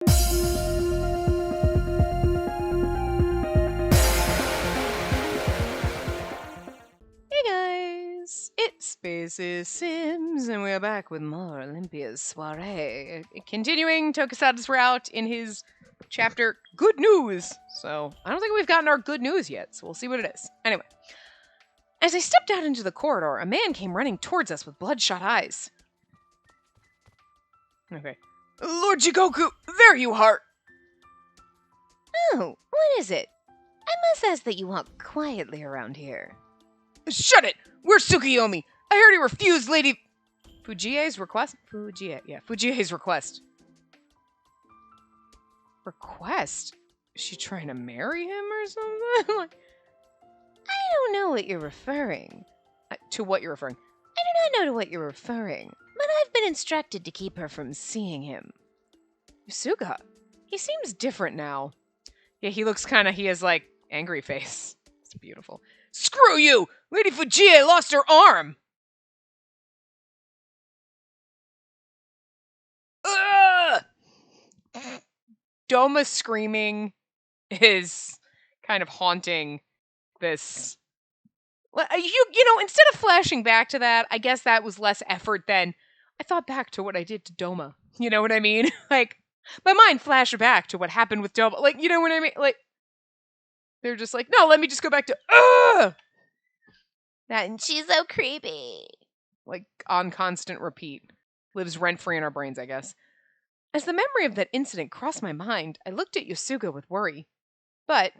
Hey guys, it's Spacey Sims, and we're back with more Olympia's Soiree. Continuing Tokusatsu's route in his chapter, Good News. So, I don't think we've gotten our good news yet, so we'll see what it is. Anyway, as I stepped out into the corridor, a man came running towards us with bloodshot eyes. Okay. Lord Jigoku, there you are! Oh, what is it? I must ask that you walk quietly around here. Shut it! Where's Tsukiyomi? I heard he refused Lady Fujie's request? Fujie's request. Request? Is she trying to marry him or something? Like, I don't know what you're referring. to what you're referring? I do not know to what you're referring, but I've been instructed to keep her from seeing him. Yusuga. He seems different now. Yeah, he has like angry face. It's beautiful. Screw you! Lady Fujie lost her arm! Ugh! Doma screaming is kind of haunting this. Instead of flashing back to that, I guess that was less effort than I thought back to what I did to Doma. You know what I mean? Like, my mind flashed back to what happened with Doma. Like, you know what I mean? Like, they're just like, no, let me just go back to, And she's so creepy. like, on constant repeat. Lives rent-free in our brains, I guess. As the memory of that incident crossed my mind, I looked at Yusuga with worry. But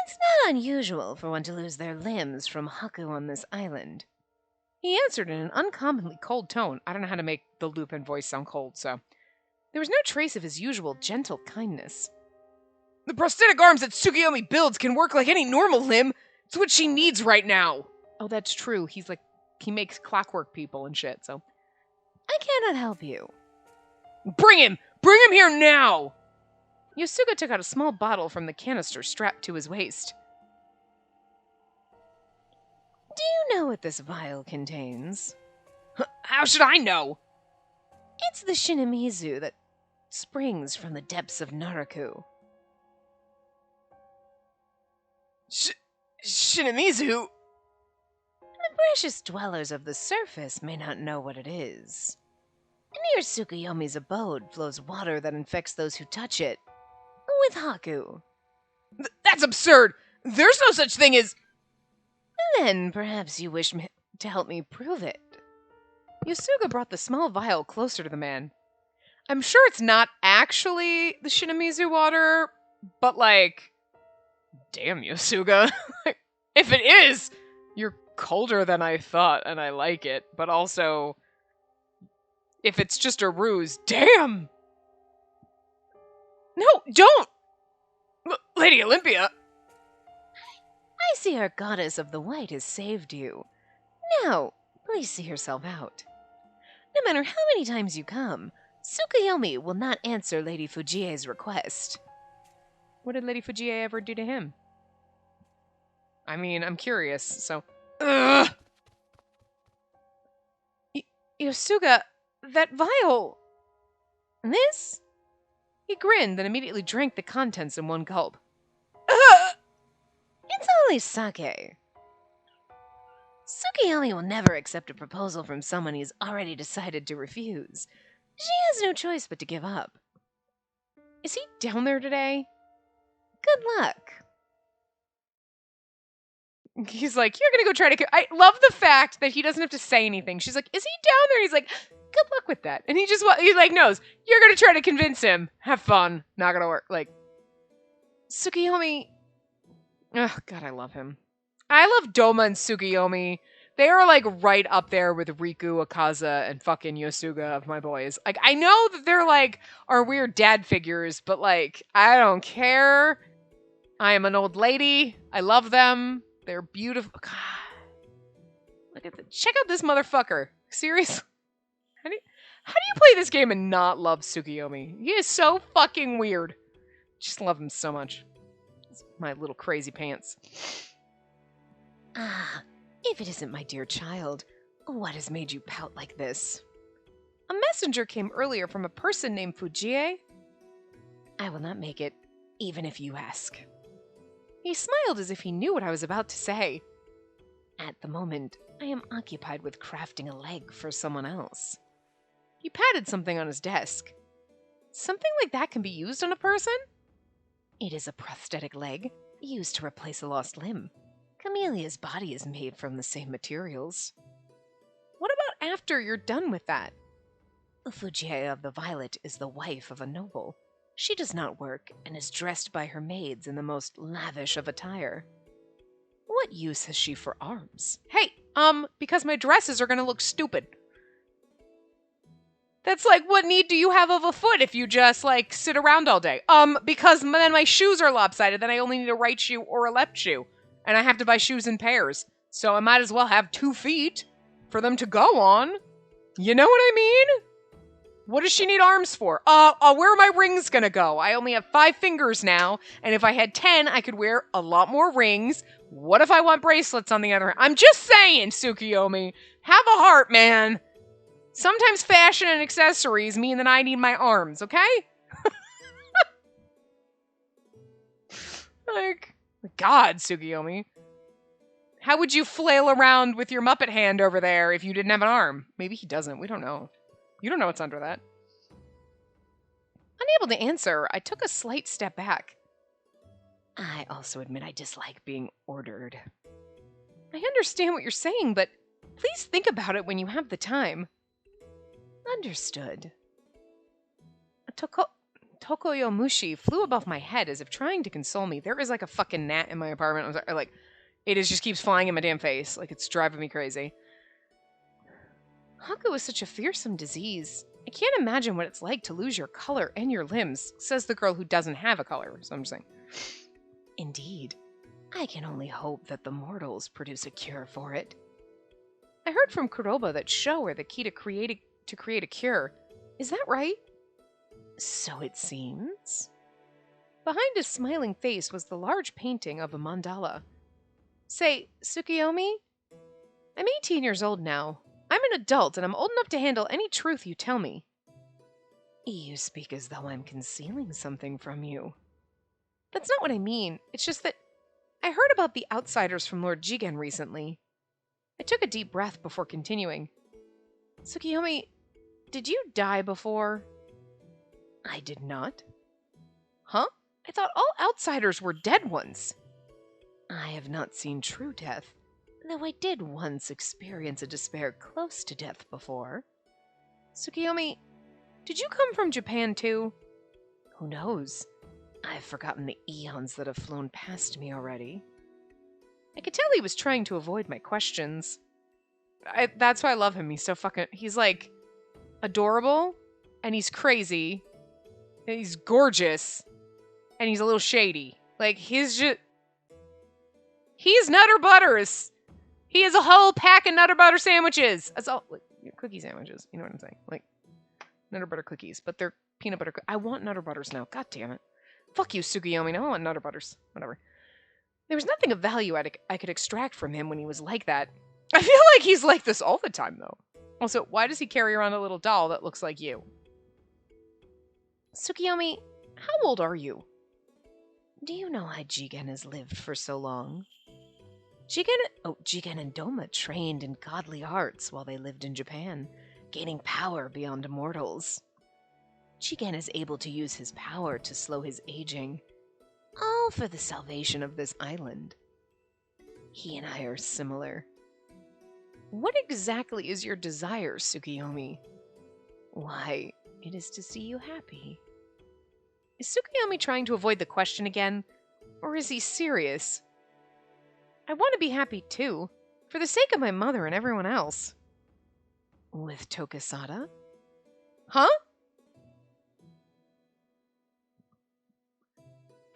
It's not unusual for one to lose their limbs from Haku on this island. he answered in an uncommonly cold tone. I don't know how to make the Lupin voice sound cold, so. There was no trace of his usual gentle kindness. The prosthetic arms that Tsukiyomi builds can work like any normal limb. It's what she needs right now. Oh, that's true. He makes clockwork people and shit, so. I cannot help you. Bring him! Bring him here now! Yusuga took out a small bottle from the canister strapped to his waist. Do you know what this vial contains? How should I know? It's the Shinamizu that springs from the depths of Naraku. Shinamizu? The precious dwellers of the surface may not know what it is. Near Tsukuyomi's abode flows water that infects those who touch it. With Haku. That's absurd! There's no such thing as... Then perhaps you wish to help me prove it. Yusuga brought the small vial closer to the man. I'm sure it's not actually the Shinamizu water, but like... Damn, Yusuga. If it is, you're colder than I thought, and I like it. But also, if it's just a ruse, damn! No, don't! Lady Olympia! I see our goddess of the white has saved you. Now, please see yourself out. No matter how many times you come, Tsukuyomi will not answer Lady Fujie's request. What did Lady Fujie ever do to him? I mean, I'm curious, so... Ugh! Yusuga, that vial... This? He grinned, then immediately drank the contents in one gulp. It's only sake. Tsukuyomi will never accept a proposal from someone he's already decided to refuse. She has no choice but to give up. Is he down there today? Good luck. He's like, you're gonna go try to... I love the fact that he doesn't have to say anything. She's like, is he down there? He's like, good luck with that. And he knows, you're gonna try to convince him. Have fun. Not gonna work. Like, Tsukuyomi... Oh, God, I love him. I love Doma and Tsukuyomi. They are, like, right up there with Riku, Akaza, and fucking Yusuga of my boys. Like, I know that they're, like, our weird dad figures, but, like, I don't care. I am an old lady. I love them. They're beautiful. God. Look at check out this motherfucker. Seriously? How do you play this game and not love Tsukuyomi? He is so fucking weird. Just love him so much. It's my little crazy pants. Ah, if it isn't my dear child, what has made you pout like this? A messenger came earlier from a person named Fujie. I will not make it, even if you ask. He smiled as if he knew what I was about to say. At the moment, I am occupied with crafting a leg for someone else. He patted something on his desk. Something like that can be used on a person? It is a prosthetic leg, used to replace a lost limb. Camelia's body is made from the same materials. What about after you're done with that? Ufujiya of the Violet is the wife of a noble. She does not work and is dressed by her maids in the most lavish of attire. What use has she for arms? Hey, because my dresses are gonna look stupid. That's like, what need do you have of a foot if you just, like, sit around all day? Because then my shoes are lopsided, then I only need a right shoe or a left shoe. And I have to buy shoes in pairs. So I might as well have 2 feet for them to go on. You know what I mean? What does she need arms for? Where are my rings gonna go? I only have 5 fingers now, and if I had 10, I could wear a lot more rings. What if I want bracelets on the other hand? I'm just saying, Tsukiyomi. Have a heart, man. Sometimes fashion and accessories mean that I need my arms, okay? Like, God, Tsukiyomi. How would you flail around with your Muppet hand over there if you didn't have an arm? Maybe he doesn't. We don't know. You don't know what's under that. Unable to answer, I took a slight step back. I also admit I dislike being ordered. I understand what you're saying, but please think about it when you have the time. Understood. A Tokoyomushi flew above my head as if trying to console me. There is like a fucking gnat in my apartment. I'm sorry, like, it just keeps flying in my damn face. Like, it's driving me crazy. Haku is such a fearsome disease. I can't imagine what it's like to lose your color and your limbs, says the girl who doesn't have a color. So I'm just saying. Indeed. I can only hope that the mortals produce a cure for it. I heard from Kuroba that Sho are the key to create a cure. Is that right? So it seems. Behind his smiling face was the large painting of a mandala. Say, Tsukiyomi? I'm 18 years old now. I'm an adult, and I'm old enough to handle any truth you tell me. You speak as though I'm concealing something from you. That's not what I mean. It's just that I heard about the outsiders from Lord Jigen recently. I took a deep breath before continuing. Tsukiyomi, did you die before? I did not. Huh? I thought all outsiders were dead ones. I have not seen true death, though I did once experience a despair close to death before. Tsukiyomi, did you come from Japan too? Who knows? I've forgotten the eons that have flown past me already. I could tell he was trying to avoid my questions. That's why I love him. He's like adorable, and he's crazy, and he's gorgeous, and he's a little shady. Like, he's Nutter Butters. He has a whole pack of Nutter Butter sandwiches. That's all, like, cookie sandwiches. You know what I'm saying? Like, Nutter Butter cookies, but they're peanut butter. I want Nutter Butters now. God damn it. Fuck you, Tsukiyomi. No, I want Nutter Butters. Whatever. There was nothing of value I could extract from him when he was like that. I feel like he's like this all the time, though. Also, why does he carry around a little doll that looks like you? Tsukiyomi, how old are you? Do you know why Jigen has lived for so long? Jigen and Doma trained in godly arts while they lived in Japan, gaining power beyond mortals. Jigen is able to use his power to slow his aging, all for the salvation of this island. He and I are similar. What exactly is your desire, Tsukiyomi? Why, it is to see you happy. Is Tsukiyomi trying to avoid the question again? Or is he serious? I want to be happy too, for the sake of my mother and everyone else. With Tokisada? Huh?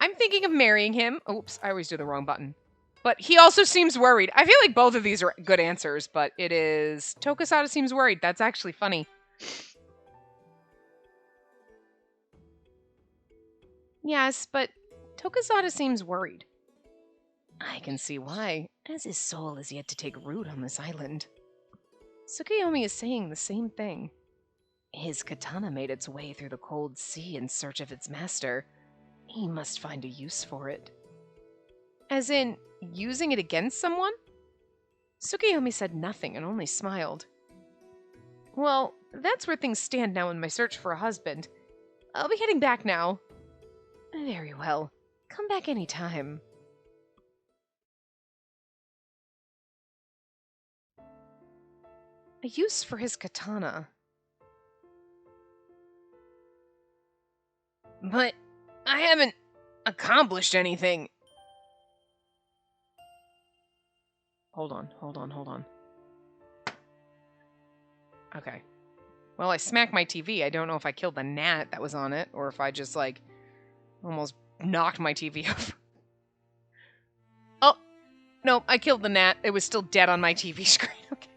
I'm thinking of marrying him. Oops, I always do the wrong button. But he also seems worried. I feel like both of these are good answers, but it is... Tokisada seems worried. That's actually funny. Yes, but Tokisada seems worried. I can see why, as his soul is yet to take root on this island. Tsukiyomi is saying the same thing. His katana made its way through the cold sea in search of its master. He must find a use for it. As in, using it against someone? Tsukuyomi said nothing and only smiled. Well, that's where things stand now in my search for a husband. I'll be heading back now. Very well. Come back any time. A use for his katana. But I haven't accomplished anything. Hold on. Okay. Well, I smacked my TV. I don't know if I killed the gnat that was on it, or if I just, like, almost knocked my TV over. Oh, no, I killed the gnat. It was still dead on my TV screen. Okay.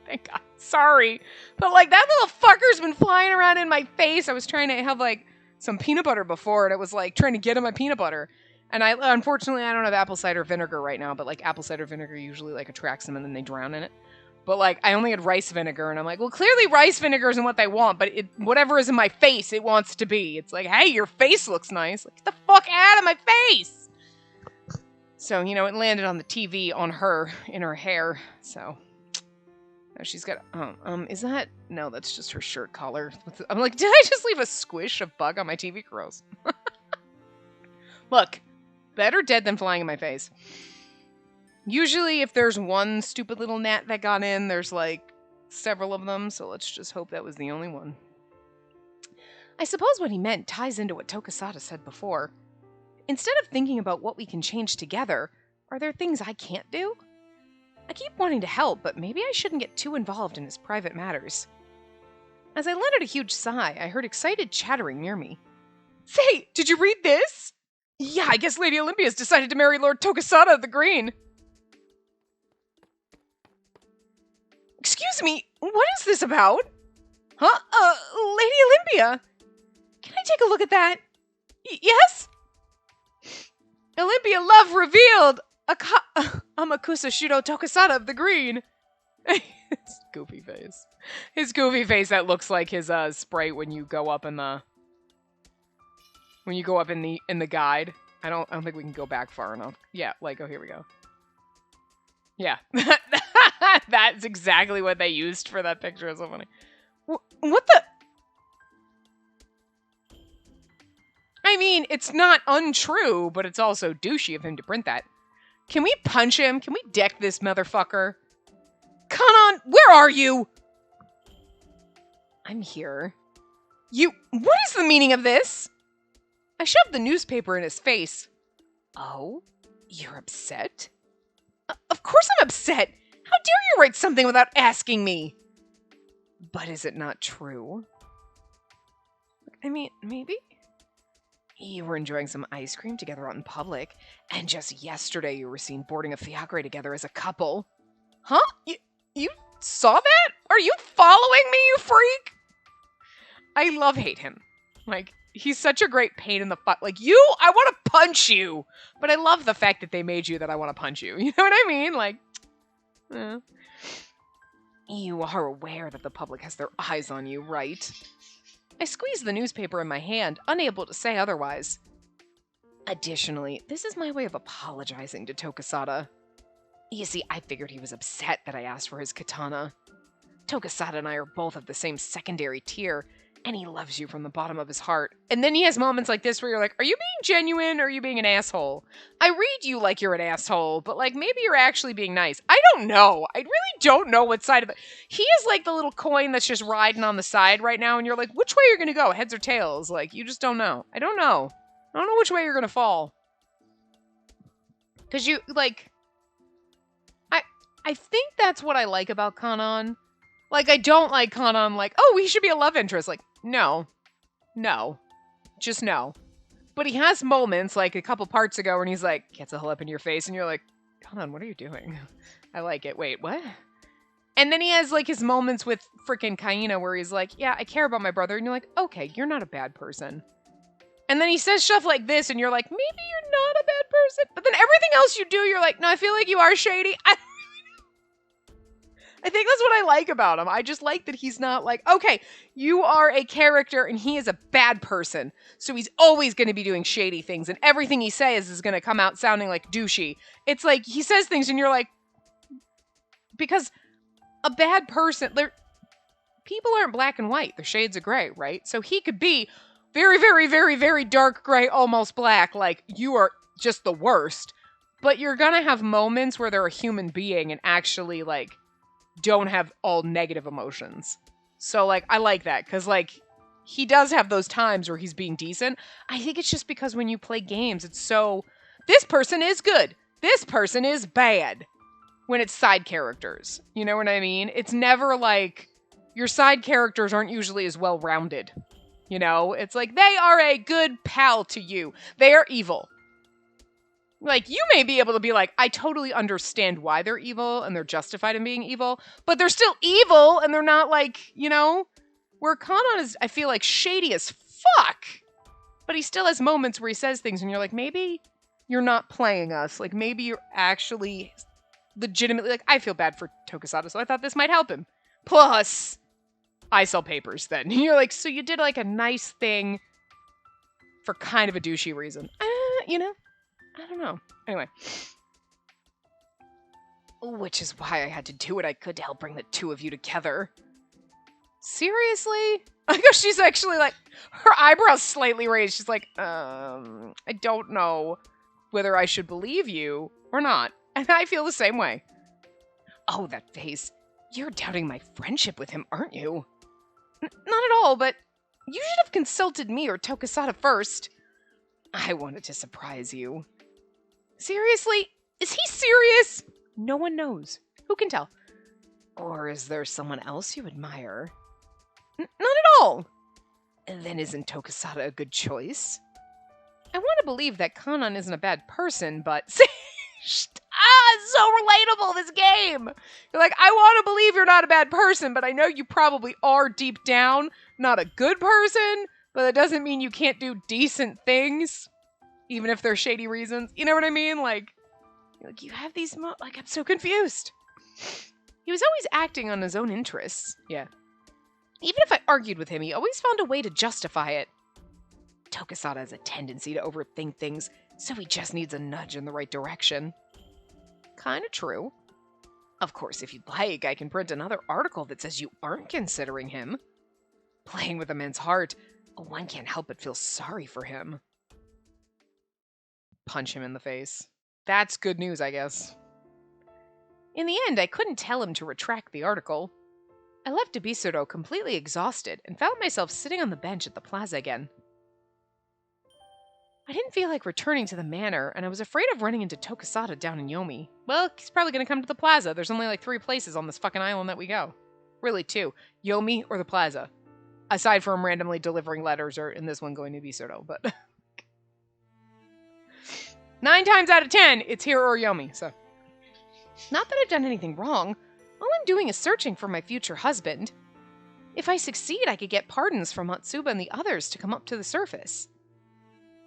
Thank God. Sorry. But, like, that little fucker's been flying around in my face. I was trying to have, like, some peanut butter before, and it was, like, trying to get in my peanut butter. And unfortunately, I don't have apple cider vinegar right now, but, like, apple cider vinegar usually, like, attracts them and then they drown in it. But, like, I only had rice vinegar, and I'm like, well, clearly rice vinegar isn't what they want, but whatever is in my face, it wants to be. It's like, hey, your face looks nice. Like, get the fuck out of my face! So, you know, it landed on the TV on her, in her hair, so... Now she's got, is that... No, that's just her shirt collar. I'm like, did I just leave a squish of bug on my TV? Gross. Look, better dead than flying in my face. Usually, if there's one stupid little gnat that got in, there's, like, several of them, so let's just hope that was the only one. I suppose what he meant ties into what Tokasada said before. Instead of thinking about what we can change together, are there things I can't do? I keep wanting to help, but maybe I shouldn't get too involved in his private matters. As I let out a huge sigh, I heard excited chattering near me. Say, did you read this? Yeah, I guess Lady Olympia's decided to marry Lord Tokasada of the Green. Excuse me, what is this about? Huh? Lady Olympia? Can I take a look at that? Yes? Olympia love revealed! Amakusa Shudo Tokasada of the Green. His goofy face. His goofy face that looks like his sprite when you go up in the in the guide. I don't think we can go back far enough. Yeah, like, oh, here we go. Yeah. That's exactly what they used for that picture. It's so funny. What the? I mean, it's not untrue, but it's also douchey of him to print that. Can we punch him? Can we deck this motherfucker? Kanon, where are you? I'm here. What is the meaning of this? I shoved the newspaper in his face. Oh? You're upset? Of course I'm upset. How dare you write something without asking me? But is it not true? I mean, maybe? You were enjoying some ice cream together out in public, and just yesterday you were seen boarding a fiacre together as a couple. Huh? You saw that? Are you following me, you freak? I hate him. Like, he's such a great pain in the fuck. Like, I want to punch you. But I love the fact that they made you that I want to punch you. You know what I mean? Like, You are aware that the public has their eyes on you, right? I squeezed the newspaper in my hand, unable to say otherwise. Additionally, this is my way of apologizing to Tokasada. You see, I figured he was upset that I asked for his katana. Tokasada and I are both of the same secondary tier, and he loves you from the bottom of his heart. And then he has moments like this where you're like, are you being genuine or are you being an asshole? I read you like you're an asshole, but like maybe you're actually being nice. I don't know. I really don't know what side of it. He is like the little coin that's just riding on the side right now, and you're like, which way you're going to go, heads or tails? Like, you just don't know. I don't know. I don't know which way you're going to fall. Because you, like, I think that's what I like about Kanon. Like, I don't like Kanon like, oh, he should be a love interest. Like, no. No. Just no. But he has moments, like a couple parts ago, when he's like, gets a hole up in your face, and you're like, Kanon, what are you doing? I like it. Wait, what? And then he has, like, his moments with freaking Kaina where he's like, yeah, I care about my brother. And you're like, okay, you're not a bad person. And then he says stuff like this, and you're like, maybe you're not a bad person. But then everything else you do, you're like, no, I feel like you are shady. I think that's what I like about him. I just like that he's not like, okay, you are a character and he is a bad person. So he's always going to be doing shady things and everything he says is going to come out sounding like douchey. It's like he says things and you're like, because a bad person, people aren't black and white. They're shades of gray, right? So he could be very, very, very, very dark gray, almost black. Like, you are just the worst. But you're going to have moments where they're a human being and actually, like, don't have all negative emotions. So, like, I like that. Because, like, he does have those times where he's being decent. I think it's just because when you play games, it's so, this person is good. This person is bad. When it's side characters. You know what I mean? It's never like, your side characters aren't usually as well-rounded. You know? It's like, they are a good pal to you. They are evil. Like, you may be able to be like, I totally understand why they're evil, and they're justified in being evil, but they're still evil, and they're not like, you know? Where Kanan is, I feel like, shady as fuck! But he still has moments where he says things, and you're like, maybe you're not playing us. Like, maybe you're actually legitimately, like, I feel bad for Tokusada, so I thought this might help him. Plus, I sell papers then. You're like, so you did, like, a nice thing for kind of a douchey reason. You know? I don't know. Anyway. Which is why I had to do what I could to help bring the two of you together. Seriously? I guess she's actually, like, her eyebrows slightly raised. She's like, I don't know whether I should believe you or not. And I feel the same way. Oh, that face. You're doubting my friendship with him, aren't you? Not at all, but you should have consulted me or Tokusada first. I wanted to surprise you. Seriously? Is he serious? No one knows. Who can tell? Or is there someone else you admire? Not at all. Then isn't Tokusada a good choice? I want to believe that Kanan isn't a bad person, but... it's so relatable, this game! You're like, I want to believe you're not a bad person, but I know you probably are deep down not a good person, but that doesn't mean you can't do decent things, even if they're shady reasons. You know what I mean? Like you have these like, I'm so confused. He was always acting on his own interests. Yeah. Even if I argued with him, he always found a way to justify it. Tokusada has a tendency to overthink things, so he just needs a nudge in the right direction. Kinda true. Of course, if you'd like, I can print another article that says you aren't considering him. Playing with a man's heart, one can't help but feel sorry for him. Punch him in the face. That's good news, I guess. In the end, I couldn't tell him to retract the article. I left Ebisuro completely exhausted and found myself sitting on the bench at the plaza again. I didn't feel like returning to the manor, and I was afraid of running into Tokusada down in Yomi. Well, he's probably going to come to the plaza. There's only like 3 places on this fucking island that we go. Really, 2. Yomi or the plaza. Aside from randomly delivering letters, or in this one going to Ebisuro, but... 9 times out of 10, it's here or Yomi, so... Not that I've done anything wrong. All I'm doing is searching for my future husband. If I succeed, I could get pardons from Matsuba and the others to come up to the surface.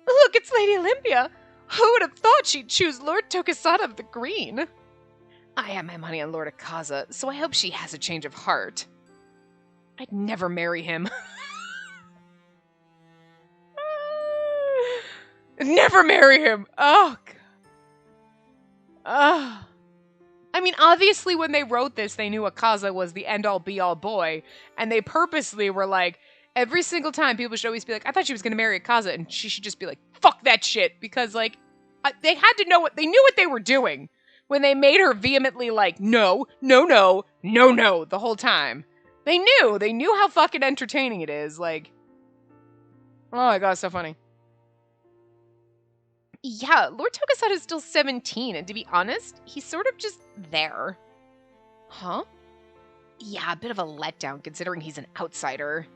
Look, it's Lady Olympia! Who would have thought she'd choose Lord Tokusada of the Green? I have my money on Lord Akaza, so I hope she has a change of heart. I'd never marry him. Never marry him! Oh, God. I mean, obviously when they wrote this, they knew Akaza was the end-all be-all boy, and they purposely were like, every single time people should always be like, I thought she was going to marry Akaza, and she should just be like, fuck that shit, because, like, they had to know they knew what they were doing when they made her vehemently like, no, no, no, no, no, the whole time. They knew how fucking entertaining it is, like, oh my God, so funny. Yeah, Lord Tokusada is still 17, and to be honest, he's sort of just there. Huh? Yeah, a bit of a letdown considering he's an outsider.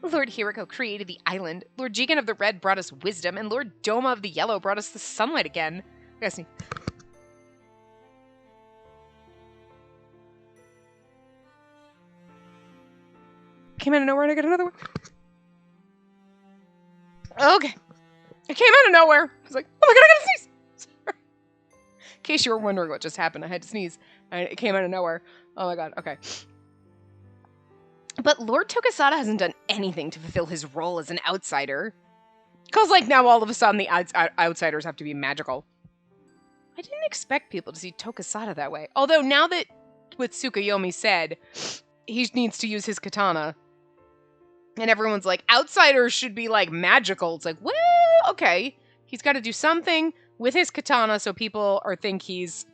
Lord Hiriko created the island, Lord Jigen of the Red brought us wisdom, and Lord Doma of the Yellow brought us the sunlight again. You guys see. Came out of nowhere and I got another one. Okay. It came out of nowhere. I was like, oh my God, I gotta sneeze. case you were wondering what just happened, I had to sneeze. And it came out of nowhere. Oh my god, okay. But Lord Tokasada hasn't done anything to fulfill his role as an outsider. Because, like, now all of a sudden the outsiders have to be magical. I didn't expect people to see Tokasada that way. Although now that what Tsukuyomi said, he needs to use his katana. And everyone's like, outsiders should be, like, magical. It's like, well, okay. He's got to do something with his katana so people think he's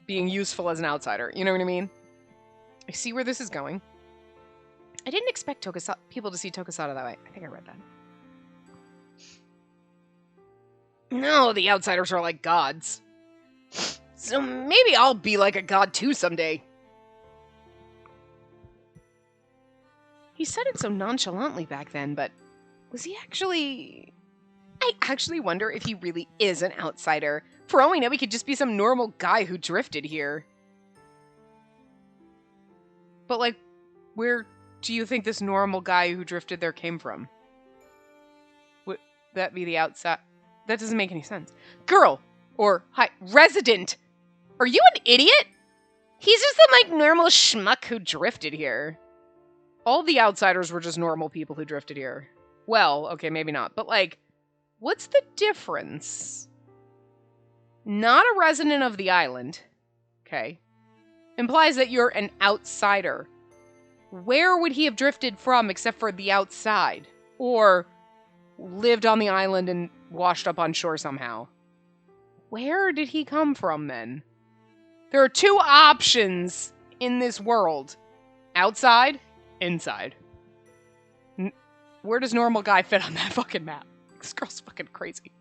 being useful as an outsider. You know what I mean? I see where this is going. I didn't expect people to see Tokasada that way. I think I read that. No, the outsiders are like gods. So maybe I'll be like a god too someday. He said it so nonchalantly back then, but was he actually... I actually wonder if he really is an outsider. For all we know, he could just be some normal guy who drifted here. But, like, where do you think this normal guy who drifted there came from? Would that be the outside? That doesn't make any sense. Girl! Or, hi, resident! Are you an idiot? He's just some, like, normal schmuck who drifted here. All the outsiders were just normal people who drifted here. Well, okay, maybe not. But, like, what's the difference? Not a resident of the island. Okay. Implies that you're an outsider. Where would he have drifted from except for the outside? Or lived on the island and washed up on shore somehow? Where did he come from then? There are two options in this world. Outside, inside. Where does normal guy fit on that fucking map? This girl's fucking crazy.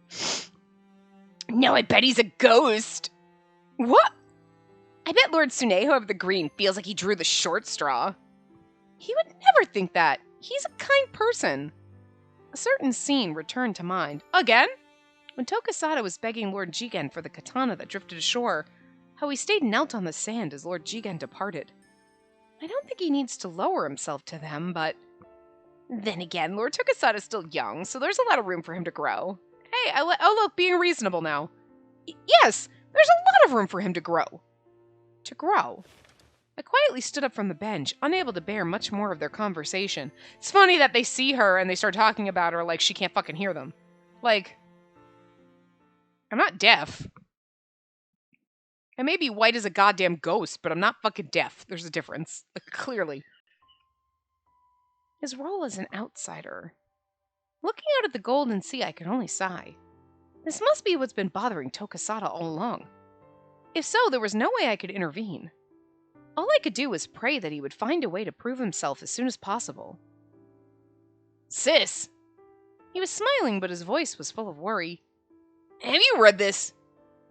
No, I bet he's a ghost. What? I bet Lord Tsuneho of the Green feels like he drew the short straw. He would never think that. He's a kind person. A certain scene returned to mind. Again? When Tokasada was begging Lord Jigen for the katana that drifted ashore, how he stayed knelt on the sand as Lord Jigen departed. I don't think he needs to lower himself to them, but... Then again, Lord Tokasada is still young, so there's a lot of room for him to grow. Hey, oh look, being reasonable now. Yes, there's a lot of room for him to grow. To grow? I quietly stood up from the bench, unable to bear much more of their conversation. It's funny that they see her and they start talking about her like she can't fucking hear them. Like, I'm not deaf. I may be white as a goddamn ghost, but I'm not fucking deaf. There's a difference. Like, clearly. His role as an outsider. Looking out at the golden sea, I could only sigh. This must be what's been bothering Tokasada all along. If so, there was no way I could intervene. All I could do was pray that he would find a way to prove himself as soon as possible. Sis! He was smiling, but his voice was full of worry. Have you read this?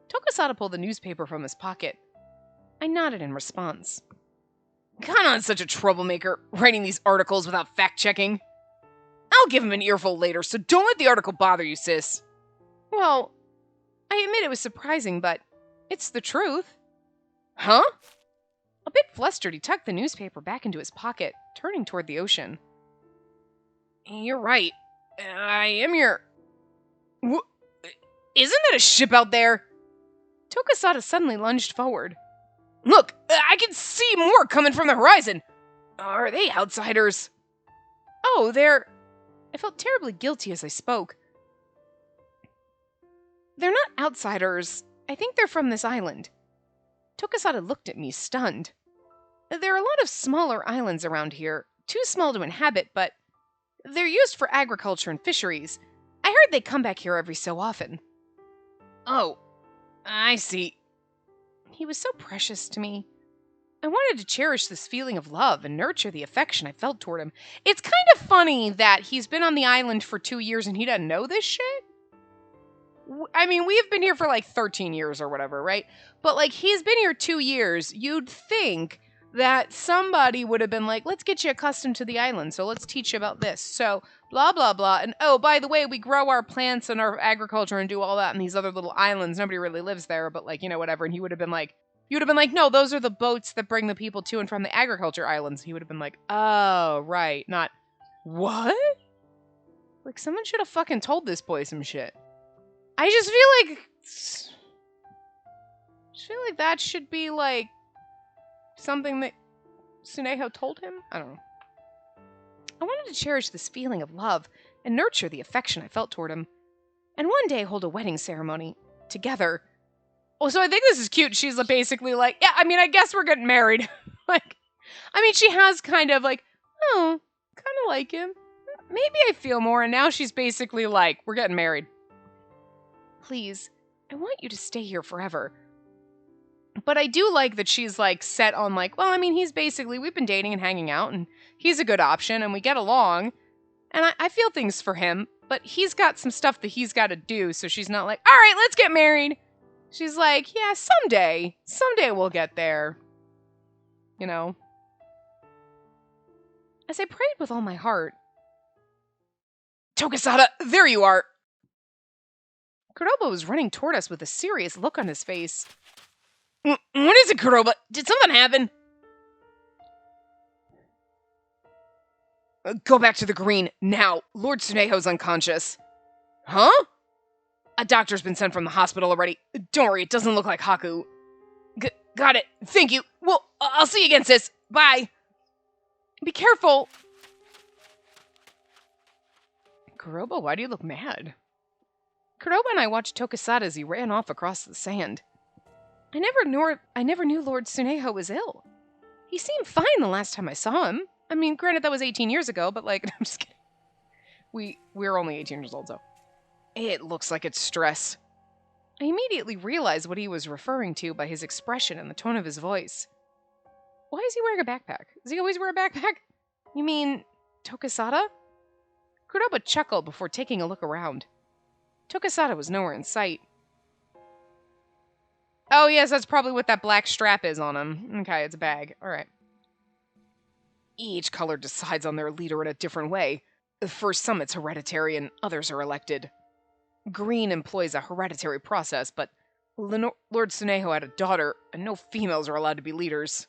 Tokasada pulled the newspaper from his pocket. I nodded in response. Kanon's such a troublemaker, writing these articles without fact-checking. I'll give him an earful later, so don't let the article bother you, sis. Well, I admit it was surprising, but it's the truth. Huh? A bit flustered, he tucked the newspaper back into his pocket, turning toward the ocean. You're right. I am your... Isn't that a ship out there? Tokasada suddenly lunged forward. Look, I can see more coming from the horizon. Are they outsiders? Oh, they're... I felt terribly guilty as I spoke. They're not outsiders. I think they're from this island. Tokasada looked at me, stunned. There are a lot of smaller islands around here, too small to inhabit, but they're used for agriculture and fisheries. I heard they come back here every so often. Oh, I see. He was so precious to me. I wanted to cherish this feeling of love and nurture the affection I felt toward him. It's kind of funny that he's been on the island for 2 years and he doesn't know this shit. I mean, we've been here for like 13 years or whatever, right? But like, he's been here 2 years. You'd think that somebody would have been like, let's get you accustomed to the island, so let's teach you about this. So, blah, blah, blah. And oh, by the way, we grow our plants and our agriculture and do all that in these other little islands. Nobody really lives there, but like, you know, whatever. And he would have been like, you would have been like, no, those are the boats that bring the people to and from the agriculture islands. He would have been like, oh, right. Not, what? Like, someone should have fucking told this boy some shit. I just feel like... I feel like that should be, like, something that Tsuneho told him? I don't know. I wanted to cherish this feeling of love and nurture the affection I felt toward him. And one day hold a wedding ceremony together. Oh, so I think this is cute. She's basically like, yeah, I mean, I guess we're getting married. Like, I mean, she has kind of like, oh, kind of like him. Maybe I feel more. And now she's basically like, we're getting married. Please, I want you to stay here forever. But I do like that she's like set on like, well, I mean, he's basically, we've been dating and hanging out and he's a good option and we get along. And I feel things for him, but he's got some stuff that he's got to do. So she's not like, all right, let's get married. She's like, yeah, someday we'll get there. You know? As I prayed with all my heart, Tokisada, there you are! Kuroba was running toward us with a serious look on his face. What is it, Kuroba? Did something happen? Go back to the green, now. Lord Tsuneho's unconscious. Huh? A doctor's been sent from the hospital already. Don't worry, it doesn't look like Haku. Got it. Thank you. Well, I'll see you again, sis. Bye. Be careful. Kuroba, why do you look mad? Kuroba and I watched Tokisada as he ran off across the sand. I never knew Lord Tsuneho was ill. He seemed fine the last time I saw him. I mean, granted that was 18 years ago, but like, I'm just kidding. We're only 18 years old, so. It looks like it's stress. I immediately realized what he was referring to by his expression and the tone of his voice. Why is he wearing a backpack? Does he always wear a backpack? You mean Tokisada? Kuroba chuckled before taking a look around. Tokisada was nowhere in sight. Oh yes, that's probably what that black strap is on him. Okay, it's a bag. Alright. Each color decides on their leader in a different way. For some it's hereditary and others are elected. Green employs a hereditary process, but Lord Tsuneho had a daughter, and no females are allowed to be leaders.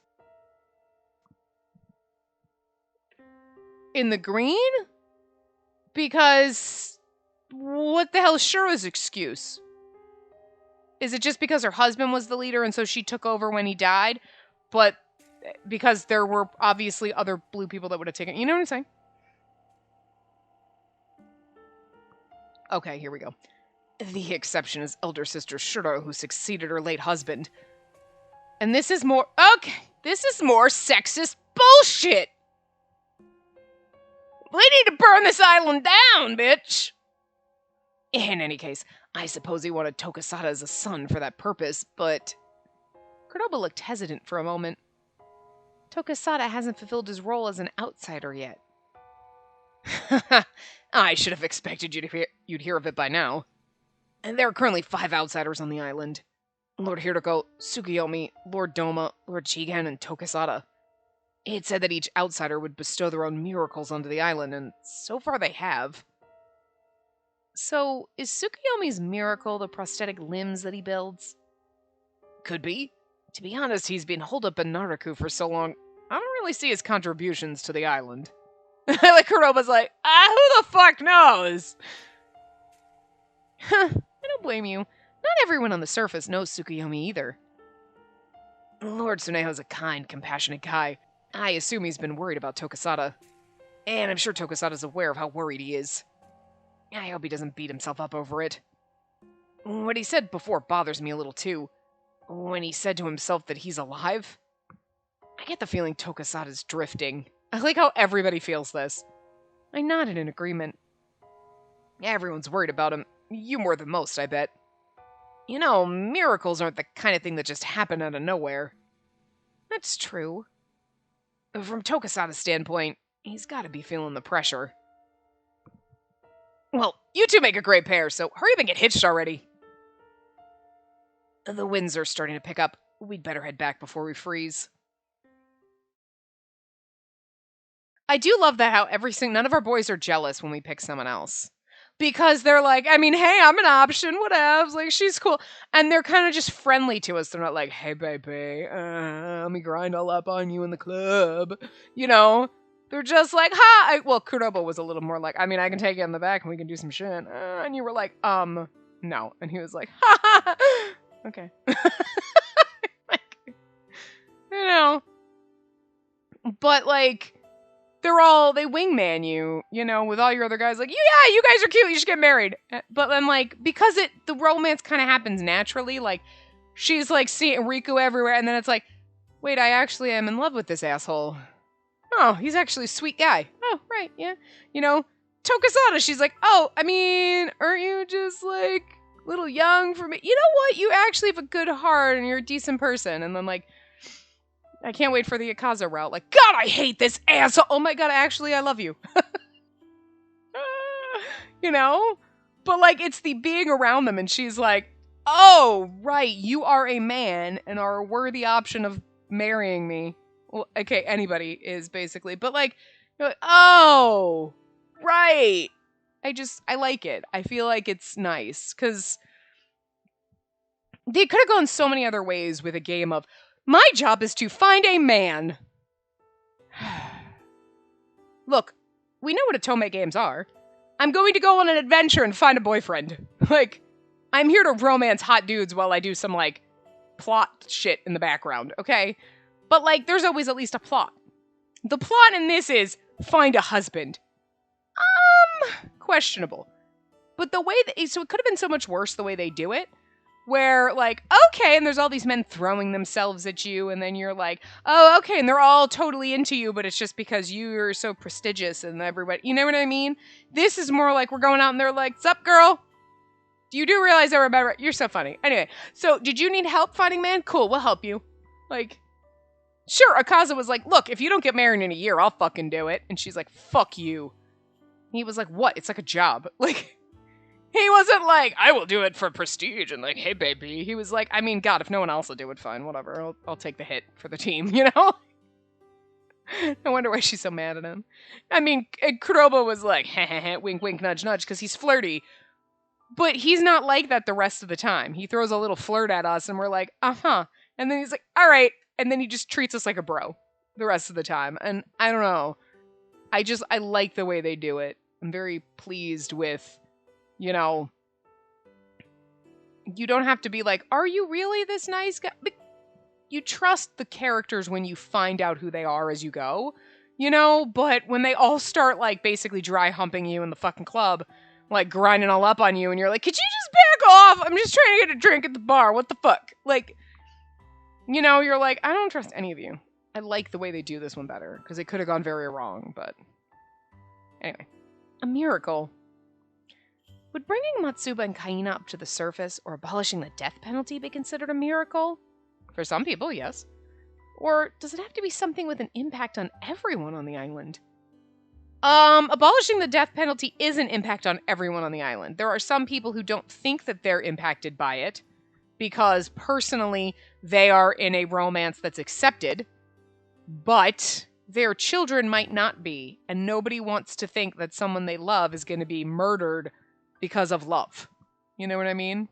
In the green? Because what the hell is Shura's excuse? Is it just because her husband was the leader and so she took over when he died? But because there were obviously other blue people that would have taken... You know what I'm saying? Okay, here we go. The exception is elder sister Shura, who succeeded her late husband. And this is more... Okay, this is more sexist bullshit! We need to burn this island down, bitch! In any case, I suppose he wanted Tokisada as a son for that purpose, but... Kuroba looked hesitant for a moment. Tokisada hasn't fulfilled his role as an outsider yet. I should have expected you'd hear of it by now. And there are currently 5 outsiders on the island. Lord Hiroko, Tsukuyomi, Lord Doma, Lord Chigen, and Tokisada. It said that each outsider would bestow their own miracles onto the island, and so far they have. So, is Tsukuyomi's miracle the prosthetic limbs that he builds? Could be. To be honest, he's been holed up in Naraku for so long, I don't really see his contributions to the island. Like, Kuroba's like, who the fuck knows? I don't blame you. Not everyone on the surface knows Tsukuyomi either. Lord Tsuneho's a kind, compassionate guy. I assume he's been worried about Tokisada. And I'm sure Tokisada's aware of how worried he is. I hope he doesn't beat himself up over it. What he said before bothers me a little too. When he said to himself that he's alive. I get the feeling Tokisada's drifting. I like how everybody feels this. I nodded in agreement. Everyone's worried about him. You more than most, I bet. You know, miracles aren't the kind of thing that just happen out of nowhere. That's true. From Tokisada's standpoint, he's gotta be feeling the pressure. Well, you two make a great pair, so hurry up and get hitched already. The winds are starting to pick up. We'd better head back before we freeze. I do love that how none of our boys are jealous when we pick someone else. Because they're like, I mean, hey, I'm an option, whatevs, like, she's cool. And they're kind of just friendly to us. They're not like, hey, baby, let me grind all up on you in the club. You know? They're just like, ha! Well, Kuroba was a little more like, I mean, I can take you in the back and we can do some shit. And you were like, no. And he was like, ha ha! Okay. know. But, like, they wingman you, you know, with all your other guys, like, yeah, you guys are cute, you should get married. But then, like, because the romance kind of happens naturally, like, she's, like, seeing Riku everywhere, and then it's like, wait, I actually am in love with this asshole. Oh, he's actually a sweet guy. Oh, right, yeah. You know, Tokasada, she's like, oh, I mean, aren't you just, like, a little young for me? You know what? You actually have a good heart, and you're a decent person. And then, like, I can't wait for the Akaza route. Like, God, I hate this asshole. Oh my God, actually, I love you. You know? But, like, it's the being around them, and she's like, oh, right, you are a man and are a worthy option of marrying me. Well, okay, anybody is, basically. But, like, you're like, oh, right. I like it. I feel like it's nice, because they could have gone so many other ways with a game of, my job is to find a man. Look, we know what Otome games are. I'm going to go on an adventure and find a boyfriend. Like, I'm here to romance hot dudes while I do some, like, plot shit in the background, okay? But, like, there's always at least a plot. The plot in this is find a husband. Questionable. But the way so it could have been so much worse the way they do it. Where, like, okay, and there's all these men throwing themselves at you, and then you're like, oh, okay, and they're all totally into you, but it's just because you're so prestigious and everybody, you know what I mean? This is more like we're going out and they're like, sup, girl? You do realize I remember, you're so funny. Anyway, so did you need help finding man? Cool, we'll help you. Like, sure, Akaza was like, look, if you don't get married in a year, I'll fucking do it. And she's like, fuck you. He was like, what? It's like a job. Like, he wasn't like, I will do it for prestige and like, hey, baby. He was like, I mean, God, if no one else will do it, fine, whatever. I'll take the hit for the team, you know? No wonder why she's so mad at him. I mean, Kuroba was like, heh, wink, wink, nudge, nudge, because he's flirty. But he's not like that the rest of the time. He throws a little flirt at us and we're like, uh-huh. And then he's like, all right. And then he just treats us like a bro the rest of the time. And I don't know. I like the way they do it. I'm very pleased with, you know, you don't have to be like, are you really this nice guy? But you trust the characters when you find out who they are as you go, you know? But when they all start, like, basically dry humping you in the fucking club, like, grinding all up on you, and you're like, could you just back off? I'm just trying to get a drink at the bar. What the fuck? Like, you know, you're like, I don't trust any of you. I like the way they do this one better, because it could have gone very wrong, but anyway. A miracle. Would bringing Matsuba and Kaina up to the surface or abolishing the death penalty be considered a miracle? For some people, yes. Or does it have to be something with an impact on everyone on the island? Abolishing the death penalty is an impact on everyone on the island. There are some people who don't think that they're impacted by it because personally they are in a romance that's accepted, but their children might not be, and nobody wants to think that someone they love is going to be murdered because of love. You know what I mean?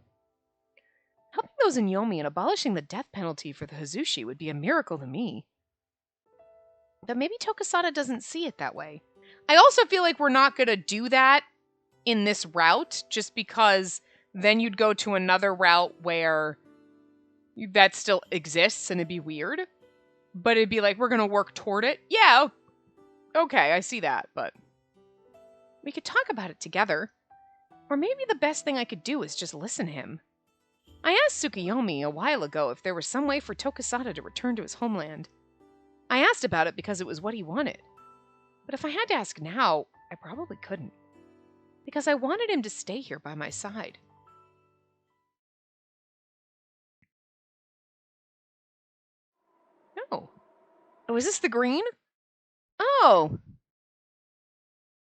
Helping those in Yomi and abolishing the death penalty for the Hazushi would be a miracle to me. But maybe Tokasada doesn't see it that way. I also feel like we're not going to do that in this route, just because then you'd go to another route where that still exists and it'd be weird. But it'd be like, we're going to work toward it. Yeah, okay, I see that, but we could talk about it together. Or maybe the best thing I could do is just listen to him. I asked Tsukuyomi a while ago if there was some way for Tokasada to return to his homeland. I asked about it because it was what he wanted. But if I had to ask now, I probably couldn't. Because I wanted him to stay here by my side. No. Oh, is this the green? Oh.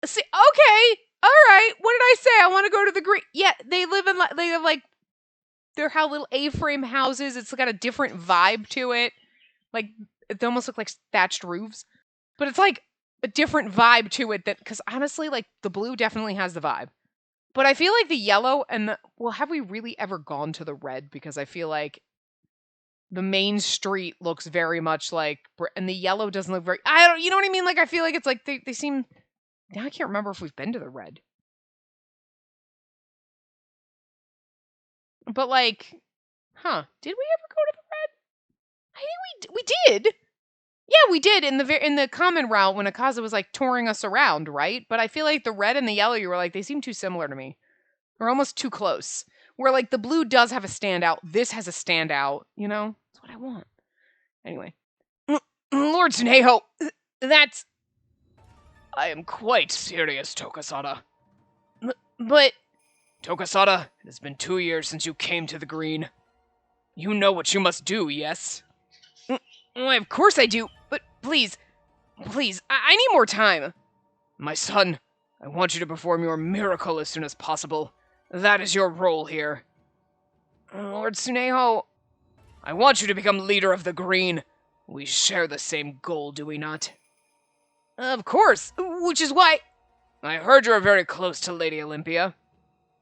See, okay. All right. What did I say? I want to go to the green. Yeah, they have like, they're how little A-frame houses. It's got a different vibe to it. Like, they almost look like thatched roofs. But it's like a different vibe to it because honestly, like, the blue definitely has the vibe. But I feel like the yellow and well, have we really ever gone to the red? Because I feel like the main street looks very much like, and the yellow doesn't look very, you know what I mean? Like, I feel like it's like, they seem, now I can't remember if we've been to the red. But like, did we ever go to the red? I think we did. Yeah, we did in the common route when Akaza was like touring us around, right? But I feel like the red and the yellow, you were like, they seem too similar to me. Or almost too close. Where like the blue does have a standout, this has a standout, you know? That's what I want. Anyway. Lord Tsuneho, that's... I am quite serious, Tokasada. But... Tokasada, it has been 2 years since you came to the Green. You know what you must do, yes? Why, of course I do, but please, I need more time. My son, I want you to perform your miracle as soon as possible. That is your role here. Lord Tsuneho, I want you to become leader of the Green. We share the same goal, do we not? Of course, which is why... I heard you are very close to Lady Olympia.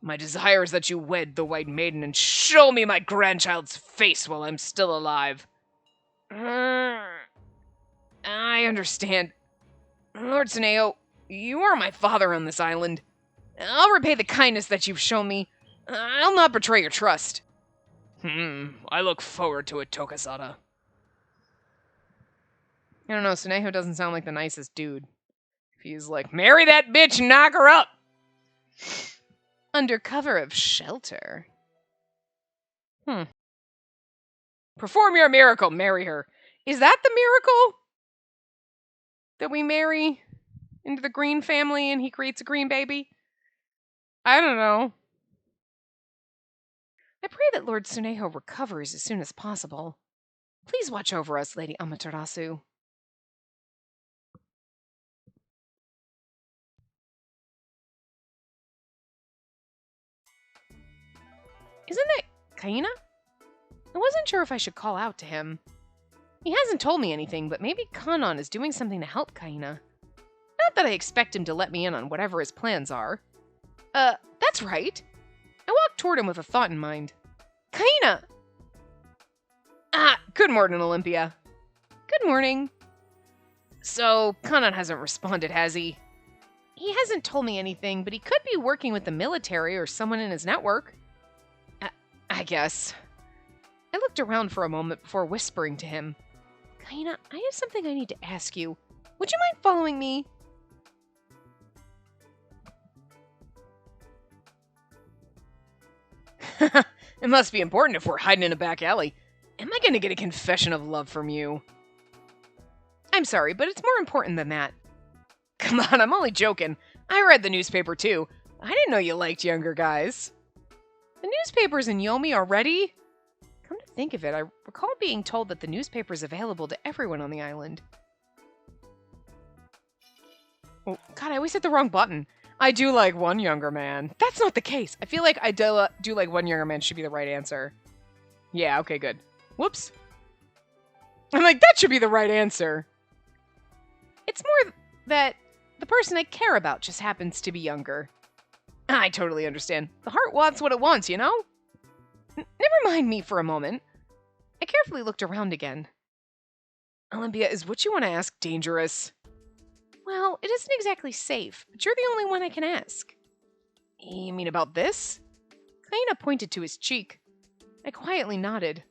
My desire is that you wed the White Maiden and show me my grandchild's face while I'm still alive. I understand. Lord Tsuneo, you are my father on this island. I'll repay the kindness that you've shown me. I'll not betray your trust. I look forward to it, Tokasada. I don't know, Tsuneho doesn't sound like the nicest dude. If he's like, marry that bitch and knock her up! Under cover of shelter. Perform your miracle, marry her. Is that the miracle? That we marry into the Green family and he creates a green baby? I don't know. I pray that Lord Tsuneho recovers as soon as possible. Please watch over us, Lady Amaterasu. Isn't that Kaina? I wasn't sure if I should call out to him. He hasn't told me anything, but maybe Kanon is doing something to help Kaina. Not that I expect him to let me in on whatever his plans are. That's right. I walked toward him with a thought in mind. Kaina! Good morning, Olympia. Good morning. So, Kanon hasn't responded, has he? He hasn't told me anything, but he could be working with the military or someone in his network. I guess. I looked around for a moment before whispering to him. Kaina, I have something I need to ask you. Would you mind following me? It must be important if we're hiding in a back alley. Am I going to get a confession of love from you? I'm sorry, but it's more important than that. Come on, I'm only joking. I read the newspaper too. I didn't know you liked younger guys. The newspaper's in Yomi already? Come to think of it, I recall being told that the newspaper's available to everyone on the island. Oh, God, I always hit the wrong button. I do like one younger man. That's not the case. I feel like I do like one younger man should be the right answer. Yeah, okay, good. Whoops. I'm like, that should be the right answer. It's more that the person I care about just happens to be younger. I totally understand. The heart wants what it wants, you know? Never mind me for a moment. I carefully looked around again. Olympia, is what you want to ask dangerous? Well, it isn't exactly safe, but you're the only one I can ask. You mean about this? Kaina pointed to his cheek. I quietly nodded.